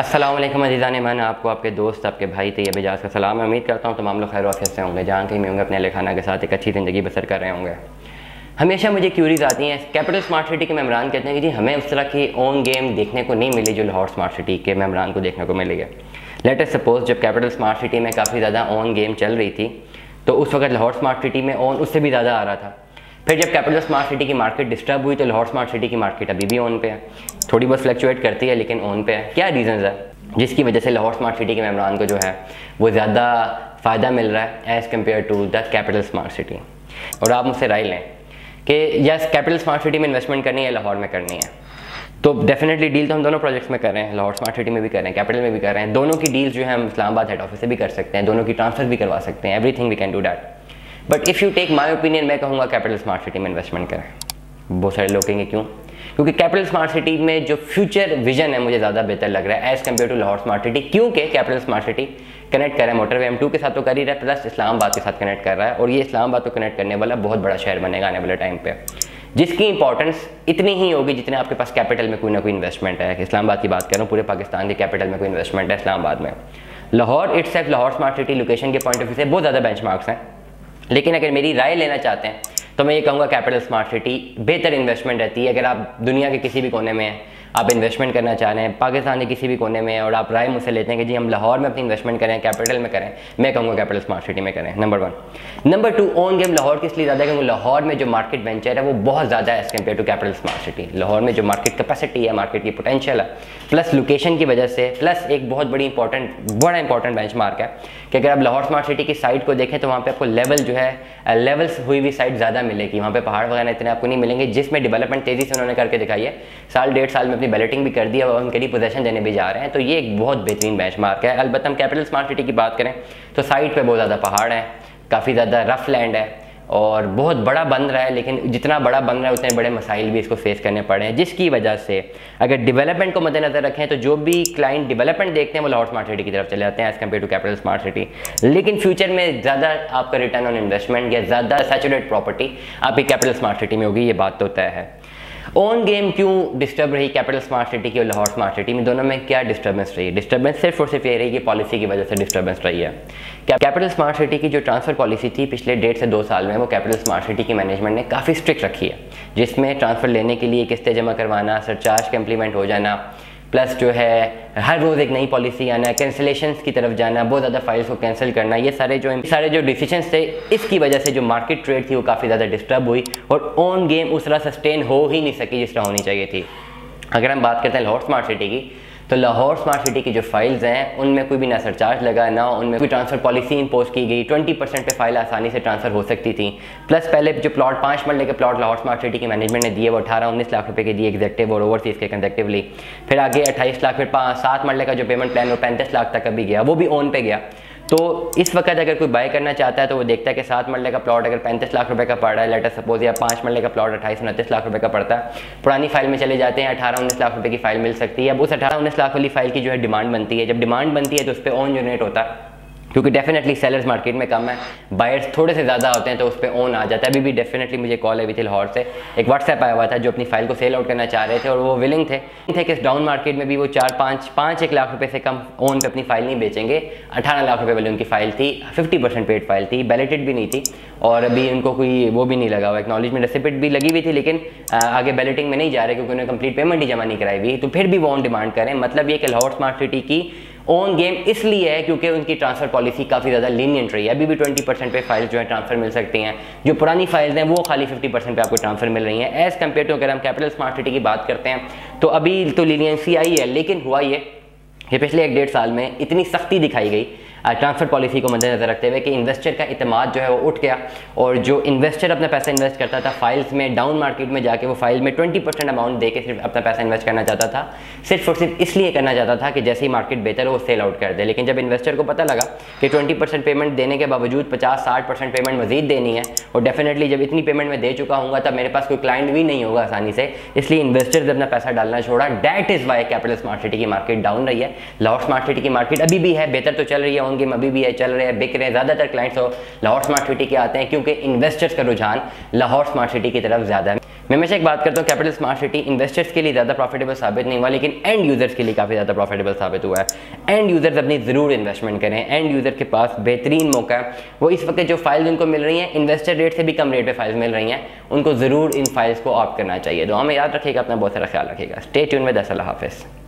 अस्सलाम वालेकुम अज़ीज़ान ईमान, आपको आपके दोस्त आपके भाई तैयब एजाज का सलाम। मैं उम्मीद करता हूँ तमाम लोग खैर वाफियत से होंगे, जहाँ कहीं भी होंगे अपने खाना के साथ एक अच्छी ज़िंदगी बसर कर रहे होंगे। हमेशा मुझे क्यूरीज आती हैं, कैपिटल स्मार्ट सिटी के मेम्बरान कहते हैं कि जी हमें उस तरह की ऑन गेम देखने को नहीं मिली जो लाहौर स्मार्ट सिटी के मेम्बरान को देखने को मिली है। लेट अस सपोज जब कैपिटल स्मार्ट सिटी में काफ़ी ज़्यादा ऑन गेम चल रही थी तो उस वक्त लाहौर स्मार्ट सिटी में ऑन उससे भी ज़्यादा आ रहा था। फिर जब कैपिटल स्मार्ट सिटी की मार्केट डिस्टर्ब हुई तो लाहौर स्मार्ट सिटी की मार्केट अभी भी ऑन पे है, थोड़ी बहुत फ्लक्चुएट करती है लेकिन ऑन पे है। क्या रीज़न्स है जिसकी वजह से लाहौर स्मार्ट सिटी के मेम्बरान को जो है वो ज़्यादा फ़ायदा मिल रहा है as compare to the capital smart city? और आप मुझसे राय लें कि यस कैपिटल स्मार्ट सिटी में इन्वेस्टमेंट करनी है, लाहौर में करनी है, तो डेफिनेटली डील तो हम दोनों प्रोजेक्ट्स में कर रहे हैं, लाहौर स्मार्ट सिटी में भी कर रहे हैं, कैपिटल में भी कर रहे हैं। दोनों की डील्स जो है हम इस्लामाबाद हेड ऑफिस से भी कर सकते हैं, दोनों की ट्रांसफर भी करवा सकते हैं, everything we can do that. But if you take my opinion, मैं कहूँगा कैपिटल स्मार्ट सिटी में इन्वेस्टमेंट करें। बहुत सारे लोग कहेंगे क्यों? क्योंकि कैपिटल स्मार्ट सिटी में जो फ्यूचर विजन है मुझे ज़्यादा बेहतर लग रहा है as compare to Lahore smart city, क्योंकि कैपिटल स्मार्ट सिटी कनेक्ट कर रहा है मोटरवे M2 के साथ तो कर ही रहा है, प्लस इस्लामाबाद के साथ कनेक्ट कर रहा है, और ये इस्लामाबाद को कनेक्ट करने वाला बहुत बड़ा शहर बनेगा आने वाले टाइम पे, जिसकी इंपॉर्टेंस इतनी ही होगी जितने आपके पास कैपिटल में कोई ना कोई इन्वेस्टमेंट है। इस्लामाबाद की बात कर रहा हूँ, पूरे पाकिस्तान के कैपिटल में कोई इन्वेस्टमेंट है इस्लामाबाद में। Lahore itself, Lahore smart city location के पॉइंट ऑफ व्यू से बहुत ज़्यादा बेंचमार्क्स हैं, लेकिन अगर मेरी राय लेना चाहते हैं तो मैं ये कहूँगा कैपिटल स्मार्ट सिटी बेहतर इन्वेस्टमेंट रहती है। अगर आप दुनिया के किसी भी कोने में हैं, आप इन्वेस्टमेंट करना चाह रहे हैं, पाकिस्तान के किसी भी कोने में, और आप राय मुझसे लेते हैं कि जी हम लाहौर में अपनी इन्वेस्टमेंट करें, कैपिटल में करें, मैं कहूँगा कैपिटल स्मार्ट सिटी में करें, number 1। Number 2, on game Lahore की इसलिए ज़्यादा है क्योंकि लाहौर में जो मार्केट वेंचर है वो बहुत ज़्यादा है as compare to capital smart city. Lahore में जो मार्केट कैपेसिटी है, मार्केट की पोटेंशियल है, प्लस लोकेशन की वजह से, प्लस एक बहुत बड़ा इंपॉर्टेंट बेंचमार्क है कि अगर आप लाहौर स्मार्ट सिटी की साइट को देखें तो वहाँ पे आपको लेवल जो है लेवल्स हुई हुई साइट ज़्यादा मिलेगी। वहाँ पे पहाड़ वगैरह इतने आपको नहीं मिलेंगे, जिसमें डेवलपमेंट तेज़ी से उन्होंने करके दिखाई है। साल 1.5 साल में अपनी बैलेटिंग भी कर दी और उनके लिए पोजीशन देने भी जा रहे हैं, तो ये एक बहुत बेहतरीन बेंचमार्क है। अलबत्ता हम कैपिटल स्मार्ट सिटी की बात करें तो साइट पे बहुत ज़्यादा पहाड़ है, काफ़ी ज़्यादा रफ लैंड है और बहुत बड़ा बन रहा है, लेकिन जितना बड़ा बन रहा है उतने बड़े मसाइल भी इसको फेस करने पड़े हैं, जिसकी वजह से अगर डेवलपमेंट को मद्देनजर रखें तो जो भी क्लाइंट डेवलपमेंट देखते हैं वो लाहौर स्मार्ट सिटी की तरफ चले जाते हैं as compare to capital smart city. लेकिन फ्यूचर में ज़्यादा आपका रिटर्न ऑन इन्वेस्टमेंट या ज़्यादा सैचुरेट प्रॉपर्टी आपकी कैपिटल स्मार्ट सिटी में होगी, ये बात तो तय है। ऑन गेम क्यों डिस्टर्ब रही कैपिटल स्मार्ट सिटी की और लाहौर स्मार्ट सिटी में, दोनों में क्या डिस्टर्बेंस रही? डिस्टर्बेंस सिर्फ और सिर्फ ये रही कि पॉलिसी की वजह से डिस्टर्बेंस रही है। कैपिटल स्मार्ट सिटी की जो ट्रांसफ़र पॉलिसी थी पिछले 1.5 से 2 साल में, वो कैपिटल स्मार्ट सिटी की मैनेजमेंट ने काफ़ी स्ट्रिक्ट रखी है, जिसमें ट्रांसफ़र लेने के लिए किस्तें जमा करवाना, सरचार्ज का इम्प्लीमेंट हो जाना, प्लस जो है हर रोज़ एक नई पॉलिसी आना, कैंसिलेशंस की तरफ जाना, बहुत ज़्यादा फाइल्स को कैंसिल करना, ये सारे जो डिसीजंस थे, इसकी वजह से जो मार्केट ट्रेड थी वो काफ़ी ज़्यादा डिस्टर्ब हुई और ऑन गेम उस तरह सस्टेन हो ही नहीं सकी जिस तरह होनी चाहिए थी। अगर हम बात करते हैं लाहौर स्मार्ट सिटी की, तो लाहौर स्मार्ट सिटी की जो फाइल्स हैं उनमें कोई भी ना सरचार्ज लगा, ना उनमें कोई ट्रांसफ़र पॉलिसी इंपोज की गई, 20% पे फाइल आसानी से ट्रांसफ़र हो सकती थी। प्लस पहले जो प्लॉट 5 मरले के प्लॉट लाहौर स्मार्ट सिटी की मैनेजमेंट ने दिए वो 18-19 लाख रुपए के दिए एग्जेक्टिव और ओवरसीज़ के कंसेक्टिवली। फिर आगे 28 लाख, फिर 7 मरले का जो पेमेंट प्लान वो 35 लाख तक अभी गया, वो भी ऑन पे गया। तो इस वक्त अगर कोई बाय करना चाहता है तो वो देखता है कि 7 मरले का प्लॉट अगर 35 लाख रुपए का पड़ रहा है, लेटर सपोज, या 5 मरले का प्लॉट 28-29 लाख रुपए का पड़ता है, पुरानी फाइल में चले जाते हैं 18-19 लाख रुपए की फाइल मिल सकती है। अब उस 18-19 लाख वाली फाइल की जो है डिमांड बनती है, जब डिमांड बनती है तो उस पर ऑन जनरेट होता है, क्योंकि डेफिनेटली सेलर्स मार्केट में कम है, बायर्स थोड़े से ज़्यादा होते हैं तो उस पर ऑन आ जाता है। अभी भी डेफिनेटली मुझे कॉल आई हुई थी लाहौर से, एक व्हाट्सएप आया हुआ था जो अपनी फाइल को सेल आउट करना चाह रहे थे और वो विलिंग थे कि इस डाउन मार्केट में भी वो 4-5-1 लाख रुपए से कम ऑन पे अपनी फाइल नहीं बेचेंगे। 18 लाख रुपए वाली उनकी फाइल थी, 50% पेड फाइल थी, बैलेटेड भी नहीं थी और अभी उनको कोई वो भी नहीं लगा हुआ, एक्नॉलेजमेंट रेसिपिट भी लगी हुई थी, लेकिन आगे बैलेटिंग में नहीं जा रहे क्योंकि उन्होंने कंप्लीट पेमेंट ही जमा नहीं कराई हुई, तो फिर भी वो ऑन डिमांड करें। मतलब ये कि लाहौर स्मार्ट सिटी की ऑन गेम इसलिए है क्योंकि उनकी ट्रांसफ़र पॉलिसी काफ़ी ज़्यादा लीनियंट रही है। अभी भी 20% पे फाइल्स जो है ट्रांसफ़र मिल सकती हैं, जो पुरानी फाइल्स हैं वो खाली 50% पे आपको ट्रांसफ़र मिल रही हैं एज़ कम्पेयर टू अगर हम कैपिटल स्मार्ट सिटी की बात करते हैं तो अभी तो लीनियंसी आई है, लेकिन हुआ ये कि पिछले 1-1.5 साल में इतनी सख्ती दिखाई गई ट्रांसफ़र पॉलिसी को मद्देनजर रखते हुए कि इन्वेस्टर का इतमाद जो है वो उठ गया, और जो इन्वेस्टर अपना पैसा इन्वेस्ट करता था फाइल्स में, डाउन मार्केट में जाके वो फाइल में 20% अमाउंट दे के सिर्फ अपना पैसा इन्वेस्ट करना चाहता था, सिर्फ और सिर्फ इसलिए करना चाहता था कि जैसे ही मार्केट बेहतर हो वो सेल आउट कर दे। लेकिन जब इन्वेस्टर को पता लगा कि 20% पेमेंट देने के बावजूद 50-60% पेमेंट मजीद देनी है, और डेफिनेटली जब इतनी पेमेंट मैं दे चुका हूँ तब मेरे पास कोई क्लाइंट भी नहीं होगा आसानी से, इसलिए इन्वेस्टर्स अपना पैसा डालना छोड़ा। That is why capital smart city की मार्केट डाउन रही है। लाहौर स्मार्ट सिटी की मार्केट अभी भी है, बेहतर तो चल रही है, ऑन गेम अभी भी है, चल रहे हैं, बिक रहे हैं। ज़्यादातर क्लाइंट्स लाहौर स्मार्ट सिटी के आते हैं क्योंकि इन्वेस्टर्स का रुझान लाहौर स्मार्ट सिटी की तरफ ज़्यादा है। मैं हमेशा एक बात करता हूँ, कैपिटल स्मार्ट सिटी इन्वेस्टर्स के लिए ज़्यादा प्रॉफिटेबल साबित नहीं हुआ, लेकिन एंड यूज़र्स के लिए काफ़ी ज़्यादा प्रॉफिटेबल साबित हुआ है। एंड यूज़र्स अपनी ज़रूर इन्वेस्टमेंट करें, एंड यूज़र के पास बेहतरीन मौका है। वो इस वक्त जो फाइल्स उनको मिल रही हैं इन्वेस्टर रेट से भी कम रेट पे फाइल्स मिल रही हैं, उनको ज़रूर इन फाइल्स को ऑप्ट करना चाहिए। दुआ में याद रखिएगा, अपना बहुत सारा ख्याल रखिएगा। Stay tuned with us. अल्लाह हाफ़िज़।